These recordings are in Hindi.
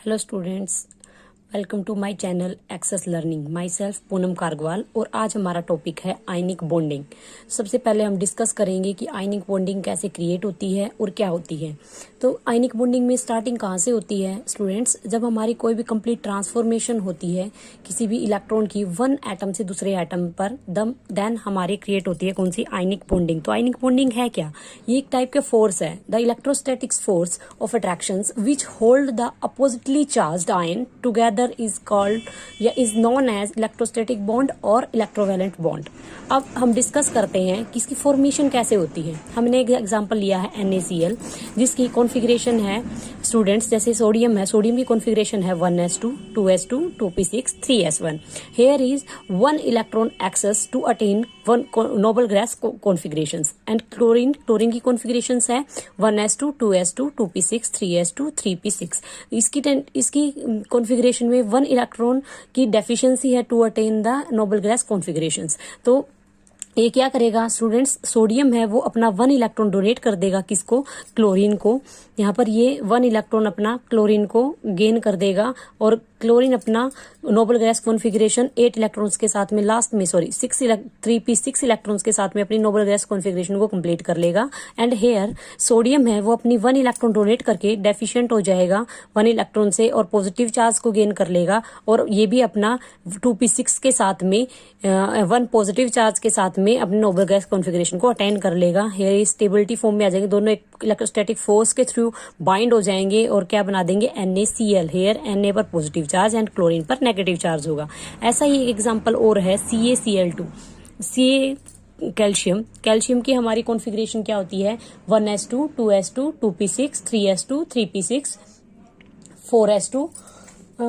Hello students, welcome to my channel access learning. Myself Poonam Kargwal और आज हमारा टॉपिक है आयनिक बॉन्डिंग। सबसे पहले हम डिस्कस करेंगे कि आयनिक बॉन्डिंग कैसे क्रिएट होती है और क्या होती है। तो आयनिक बॉन्डिंग में स्टार्टिंग कहाँ से होती है स्टूडेंट्स? जब हमारी कोई भी कंप्लीट ट्रांसफॉर्मेशन होती है किसी भी इलेक्ट्रॉन की वन एटम से दूसरे एटम पर, देन हमारी क्रिएट होती है कौन सी? Ionic bonding. तो आयनिक बॉन्डिंग है क्या? ये एक टाइप के फोर्स है, the electrostatic force of attractions which hold the oppositely charged ion together is called या is known as electrostatic bond और इलेक्ट्रोवैलेंट बॉन्ड। अब हम डिस्कस करते हैं कि इसकी फॉर्मेशन कैसे होती है। हमने एक एग्जांपल लिया है NaCl, जिसकी कॉन्फ़िगरेशन है स्टूडेंट्स, जैसे सोडियम है, सोडियम की कॉन्फ़िगरेशन है 1s2 2s2 2p6 3s1। Here is one electron excess to attain one noble gas configurations. And chlorine की कॉन्फ़िगरेशंस है 1s2 2s2 2p6 3s2 3p6। इसकी कॉन्फ़िगरेशन में वन इलेक्ट्रॉन की डेफिशिएंसी है to attain the noble gas configurations. तो ये क्या करेगा स्टूडेंट्स? सोडियम है वो अपना वन इलेक्ट्रॉन डोनेट कर देगा किसको? क्लोरीन को। यहाँ पर ये वन इलेक्ट्रॉन अपना क्लोरीन को गेन कर देगा और क्लोरीन अपना नोबल गैस कॉन्फ़िगरेशन 8 इलेक्ट्रॉन्स के साथ में लास्ट में 3p6 इलेक्ट्रॉन्स के साथ में अपनी नोबल गैस कॉन्फ़िगरेशन को कंप्लीट कर लेगा। एंड हेयर सोडियम है वो अपनी वन इलेक्ट्रॉन डोनेट करके डेफिशिएंट हो जाएगा वन इलेक्ट्रॉन से और पॉजिटिव चार्ज को गेन कर लेगा और ये भी अपना 2p6 के साथ में वन पॉजिटिव चार्ज के साथ में अपने नोबल गैस कॉन्फ़िगरेशन को अटेन कर लेगा। हेयर स्टेबिलिटी फॉर्म में आ जाएंगे, दोनों एक इलेक्ट्रोस्टैटिक फोर्स के थ्रू बाइंड हो जाएंगे और क्या बना देंगे? NaCl। हेयर Na पर पॉजिटिव चार्ज एंड क्लोरीन पर नेगेटिव चार्ज होगा। ऐसा ही एक एग्जांपल और है CaCl2। कैल्शियम की हमारी कॉन्फ़िगरेशन क्या होती है? 1s2 2s2 2p6 3s2 3p6 4s2।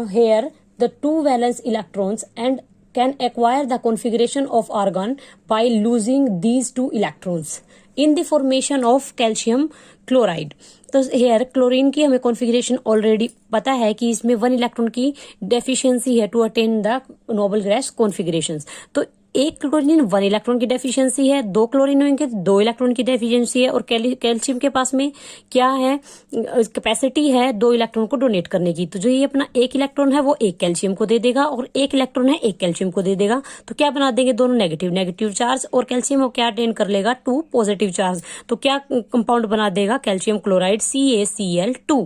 Here the two valence electrons and can acquire the configuration of argon by losing these two electrons in the formation of calcium chloride। तो हेयर क्लोरीन की हमें कॉन्फ़िगरेशन ऑलरेडी पता है कि इसमें वन इलेक्ट्रॉन की डेफिशिएंसी है to attain the noble gas configurations. तो एक क्लोरीन वन इलेक्ट्रॉन की डेफिशिएंसी है, दो क्लोरीन होंगे दो इलेक्ट्रॉन की डेफिशिएंसी है और कैल्शियम के पास में क्या है? कैपेसिटी है दो इलेक्ट्रॉन को डोनेट करने की। तो जो ये अपना एक इलेक्ट्रॉन है वो एक कैल्शियम को दे देगा और एक इलेक्ट्रॉन है एक कैल्शियम को दे देगा। तो क्या बना देंगे? दोनों नेगेटिव चार्ज और कैल्शियम को क्या अटेन कर लेगा? 2 पॉजिटिव चार्ज। तो क्या कंपाउंड बना देगा? Calcium chloride CaCl2।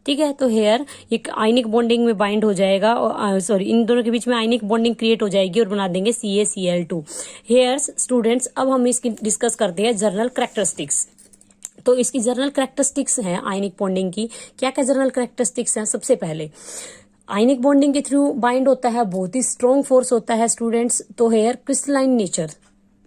ठीक है। तो हेयर एक आयनिक बॉन्डिंग में बाइंड हो जाएगा और इन दोनों के बीच में आयनिक बॉन्डिंग क्रिएट हो जाएगी और बना देंगे CaCl2। हेयर स्टूडेंट्स अब हम इसकी डिस्कस करते हैं जर्नल कैरेक्टरिस्टिक्स। तो इसकी जर्नल कैरेक्टरिस्टिक्स हैं आयनिक बॉन्डिंग की। क्या क्या जर्नल कैरेक्टरिस्टिक्स हैं? सबसे पहले आयनिक बॉन्डिंग के थ्रू बाइंड होता है, बहुत ही स्ट्रॉन्ग फोर्स होता है स्टूडेंट्स। तो हेयर क्रिस्टलाइन नेचर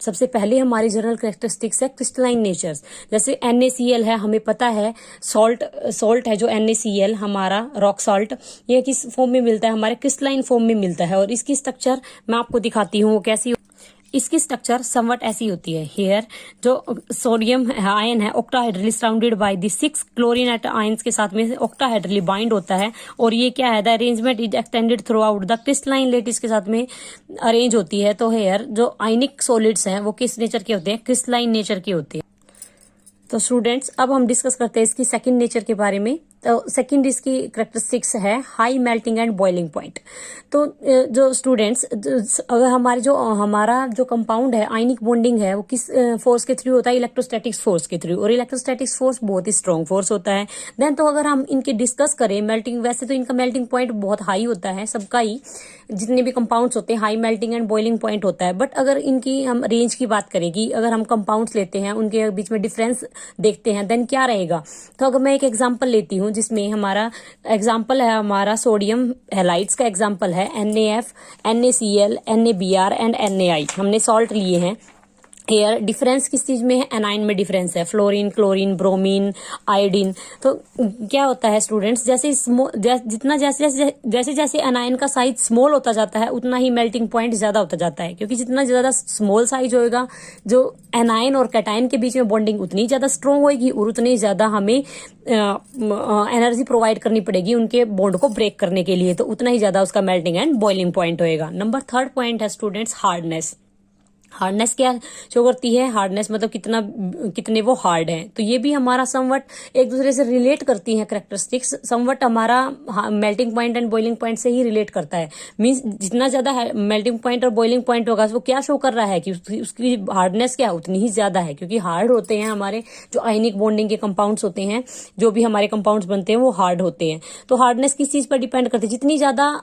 सबसे पहले हमारी जनरल कैरेक्टरिस्टिक्स है क्रिस्टलाइन नेचर्स। जैसे NaCl है, हमें पता है सॉल्ट है जो NaCl हमारा रॉक सॉल्ट, ये किस फॉर्म में मिलता है? हमारे क्रिस्टलाइन फॉर्म में मिलता है। और इसकी स्ट्रक्चर मैं आपको दिखाती हूँ वो कैसी। इसकी स्ट्रक्चर समवट ऐसी होती है। हेयर जो सोडियम आयन है octahedrally surrounded by the 6 chlorine ions के साथ में ऑक्टाहेड्रली बाइंड होता है और ये क्या है? The arrangement is extended throughout the crystalline lattice के साथ में अरेंज होती है। तो हेयर जो आयनिक सॉलिड्स हैं वो किस नेचर के होते हैं? क्रिस्टलाइन नेचर के होते हैं। तो स्टूडेंट्स अब हम डिस्कस करते हैं इसकी सेकंड नेचर के बारे में। तो सेकंड इसकी कैरेक्टरिस्टिक्स है high melting and boiling point. तो जो स्टूडेंट्स अगर हमारा जो कंपाउंड है आयनिक बॉन्डिंग है वो किस फोर्स के थ्रू होता है? इलेक्ट्रोस्टैटिक्स फोर्स के थ्रू। और इलेक्ट्रोस्टैटिक्स फोर्स बहुत ही स्ट्रॉन्ग फोर्स होता है। देन तो अगर हम इनके डिस्कस करें मेल्टिंग, वैसे तो इनका मेल्टिंग पॉइंट बहुत हाई होता है, सबका ही जितने भी कंपाउंड्स होते हैं high melting and boiling point होता है। बट अगर इनकी हम रेंज की बात करें कि अगर हम कंपाउंड्स लेते हैं उनके बीच में डिफरेंस देखते हैं देन क्या रहेगा? तो अगर मैं एक एग्जांपल लेती हूँ जिसमें हमारा एग्जांपल है हमारा सोडियम हैलाइड्स का एग्जांपल है NaF NaCl NaBr and NaI। हमने सॉल्ट लिए हैं। हेयर डिफरेंस किस चीज में है? एनाइन में डिफरेंस है, फ्लोरीन क्लोरीन ब्रोमीन आयोडीन। तो क्या होता है स्टूडेंट्स? जैसे एनाइन का साइज स्मॉल होता जाता है उतना ही मेल्टिंग पॉइंट ज्यादा होता जाता है, क्योंकि जितना ज्यादा स्मॉल साइज होएगा जो एनाइन और कैटाइन के बीच में बॉन्डिंग उतनी ज्यादा स्ट्रॉन्ग होगी और उतनी ज्यादा हमें एनर्जी प्रोवाइड करनी पड़ेगी उनके बॉन्ड को ब्रेक करने के लिए। तो उतना ही ज्यादा उसका मेल्टिंग एंड बॉइलिंग पॉइंट होएगा। नंबर थर्ड पॉइंट है स्टूडेंट्स हार्डनेस। हार्डनेस क्या शो करती है? हार्डनेस मतलब कितने वो हार्ड हैं। तो ये भी हमारा समवट एक दूसरे से रिलेट करती हैं कैरेक्टरिस्टिक्स, समवट हमारा melting point and boiling point से ही रिलेट करता है। मींस जितना ज्यादा मेल्टिंग पॉइंट और बॉइलिंग पॉइंट होगा वो क्या शो कर रहा है कि उसकी हार्डनेस क्या उतनी ही ज्यादा है, क्योंकि हार्ड होते हैं हमारे जो आयनिक बॉन्डिंग के कंपाउंड्स होते हैं, जो भी हमारे कंपाउंड्स बनते हैं वो हार्ड होते हैं। तो हार्डनेस किस चीज पर डिपेंड करती है? जितनी ज्यादा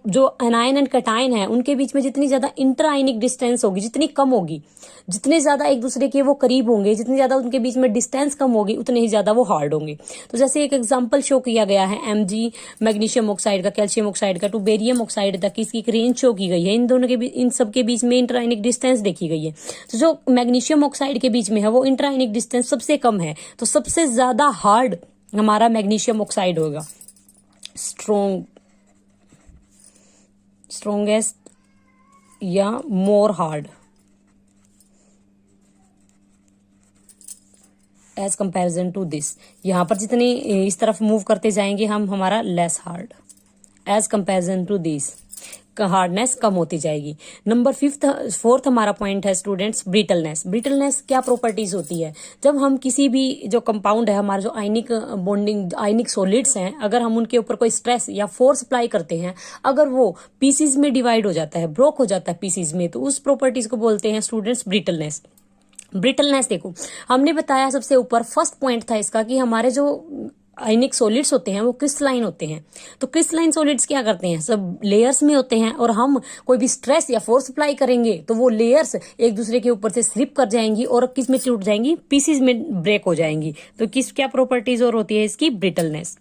जो एनायन एंड कटायन है उनके बीच में जितनी ज्यादा इंटरआयनिक डिस्टेंस होगी, जितनी कम होगी, जितने ज्यादा एक दूसरे के वो करीब होंगे, जितनी ज्यादा उनके बीच में डिस्टेंस कम होगी, उतने ही ज्यादा वो हार्ड होंगे। तो जैसे एक एग्जांपल शो किया गया है Mg मैग्नीशियम ऑक्साइड का, कैल्शियम ऑक्साइड का, टू बेरियम ऑक्साइड तक इसकी एक रेंज शो की गई है। इन दोनों के बीच, इन सब के बीच में इंटरआयनिक डिस्टेंस देखी गई है। तो जो मैग्नीशियम ऑक्साइड के बीच में है वो इंटरआयनिक डिस्टेंस सबसे कम है, तो सबसे ज्यादा हार्ड हमारा मैग्नीशियम ऑक्साइड होगा। स्ट्रोंगेस्ट या more hard as comparison to this. यहां पर जितने इस तरफ मूव करते जाएंगे हम, हमारा less hard as comparison to this, hardness कम होती जाएगी। नंबर फोर्थ हमारा पॉइंट है स्टूडेंट्स, ब्रिटलनेस। ब्रिटलनेस क्या प्रॉपर्टीज होती है? जब हम किसी भी जो कंपाउंड है, हमारे जो आयनिक बॉन्डिंग आयनिक सॉलिड्स हैं, अगर हम उनके ऊपर कोई स्ट्रेस या फोर्स अप्लाई करते हैं, अगर वो पीसीज में डिवाइड हो जाता है, ब्रोक हो जाता है पीसीज में, तो उस प्रॉपर्टीज को बोलते हैं स्टूडेंट्स ब्रिटलनेस। ब्रिटलनेस देखो, हमने बताया सबसे ऊपर फर्स्ट पॉइंट था इसका कि हमारे जो आयनिक सॉलिड्स होते हैं वो क्रिस्टलाइन होते हैं। तो क्रिस्टलाइन सॉलिड्स क्या करते हैं? सब लेयर्स में होते हैं, और हम कोई भी स्ट्रेस या फोर्स अप्लाई करेंगे तो वो लेयर्स एक दूसरे के ऊपर से स्लिप कर जाएंगी और किस में टूट जाएंगी? पीसीज में ब्रेक हो जाएंगी। तो क्या प्रॉपर्टीज और होती है इसकी? ब्रिटलनेस।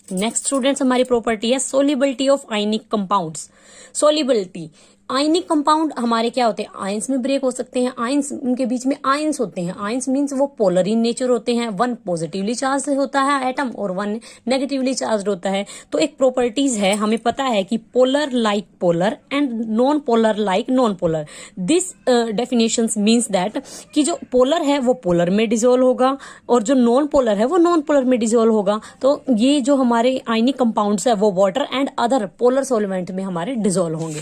नेक्स्ट स्टूडेंट्स हमारी प्रॉपर्टी है solubility of ionic compounds. Solubility, ionic compound हमारे क्या होते हैं? आयंस में ब्रेक हो सकते हैं। आयंस, उनके बीच में आयंस होते हैं। आयंस मींस वो पोलर इन नेचर होते हैं। वन पॉजिटिवली चार्ज होता है एटम और वन नेगेटिवली चार्ज होता है। तो एक प्रॉपर्टीज है, हमें पता है कि polar like polar and non polar like non polar. This definitions means that कि जो पोलर है वो पोलर में डिसॉल्व होगा और जो नॉन पोलर है वो नॉन पोलर में डिसॉल्व होगा। तो ये जो हमारे आयनिक कंपाउंड्स है वो water and other polar solvent में हमारे डिसॉल्व होंगे।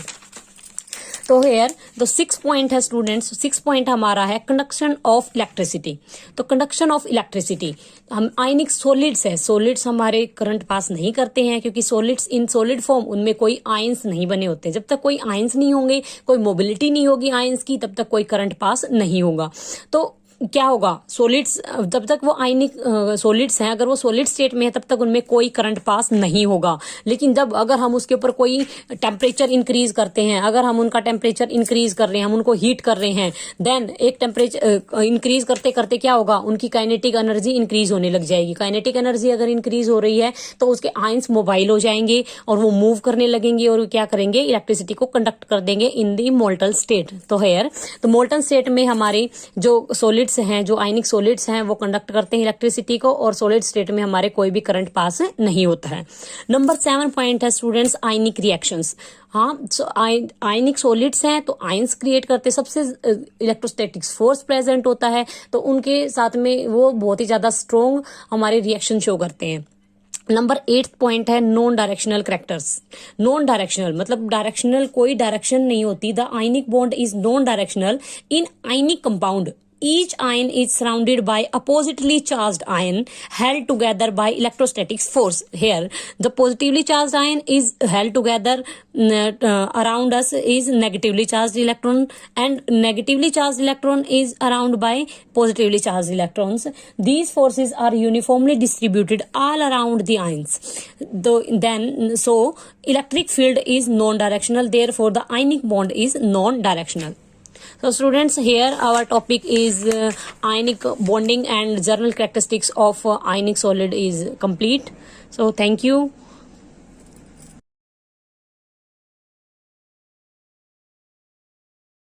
तो हेयर द 6 पॉइंट है स्टूडेंट्स, 6 पॉइंट हमारा है कंडक्शन ऑफ इलेक्ट्रिसिटी। तो कंडक्शन ऑफ इलेक्ट्रिसिटी, हम आयनिक सॉलिड्स है, सॉलिड्स हमारे करंट पास नहीं करते हैं क्योंकि सॉलिड्स इन सॉलिड फॉर्म उनमें कोई आयंस नहीं बने होते। जब तक कोई आयंस नहीं होंगे, कोई मोबिलिटी नहीं होगी आयंस की, तब तक कोई करंट पास नहीं होगा। तो क्या होगा? सॉलिड्स, जब तक वो आयनिक सॉलिड्स हैं, अगर वो सॉलिड स्टेट में है तब तक उनमें कोई करंट पास नहीं होगा। लेकिन जब अगर हम उसके ऊपर कोई टेम्परेचर इंक्रीज करते हैं, अगर हम उनका टेम्परेचर इंक्रीज कर रहे हैं, हम उनको हीट कर रहे हैं, देन एक टेम्परेचर इंक्रीज करते करते क्या होगा? उनकी काइनेटिक एनर्जी इंक्रीज होने लग जाएगी। काइनेटिक एनर्जी अगर इंक्रीज हो रही है तो उसके आयंस मोबाइल हो जाएंगे और वो मूव करने लगेंगे और क्या करेंगे? इलेक्ट्रिसिटी को कंडक्ट कर देंगे इन दी मोल्टन स्टेट। तो हेयर तो मोल्टन स्टेट में हमारे जो सॉलिड्स हैं, जो आयनिक सॉलिड्स हैं, वो कंडक्ट करते हैं इलेक्ट्रिसिटी को, और सॉलिड स्टेट में हमारे कोई भी करंट पास नहीं होता है। नंबर 7 पॉइंट है स्टूडेंट्स आयनिक रिएक्शंस। हाँ, आयनिक सॉलिड्स हैं तो आयंस क्रिएट करते, सबसे इलेक्ट्रोस्टैटिक फोर्स प्रेजेंट होता है, तो उनके साथ में वो बहुत ही ज्यादा स्ट्रॉन्ग हमारे रिएक्शन शो करते हैं। नंबर 8 पॉइंट है non directional characters. Non directional मतलब डायरेक्शनल, कोई डायरेक्शन नहीं होती। The ionic bond is non directional in ionic compound. Each ion is surrounded by oppositely charged ion held together by electrostatic force. Here, the positively charged ion is held together around us is negatively charged electron, and negatively charged electron is around by positively charged electrons. These forces are uniformly distributed all around the ions. So electric field is non-directional. Therefore, the ionic bond is non-directional. So students, here our topic is ionic bonding and general characteristics of ionic solid is complete. So thank you.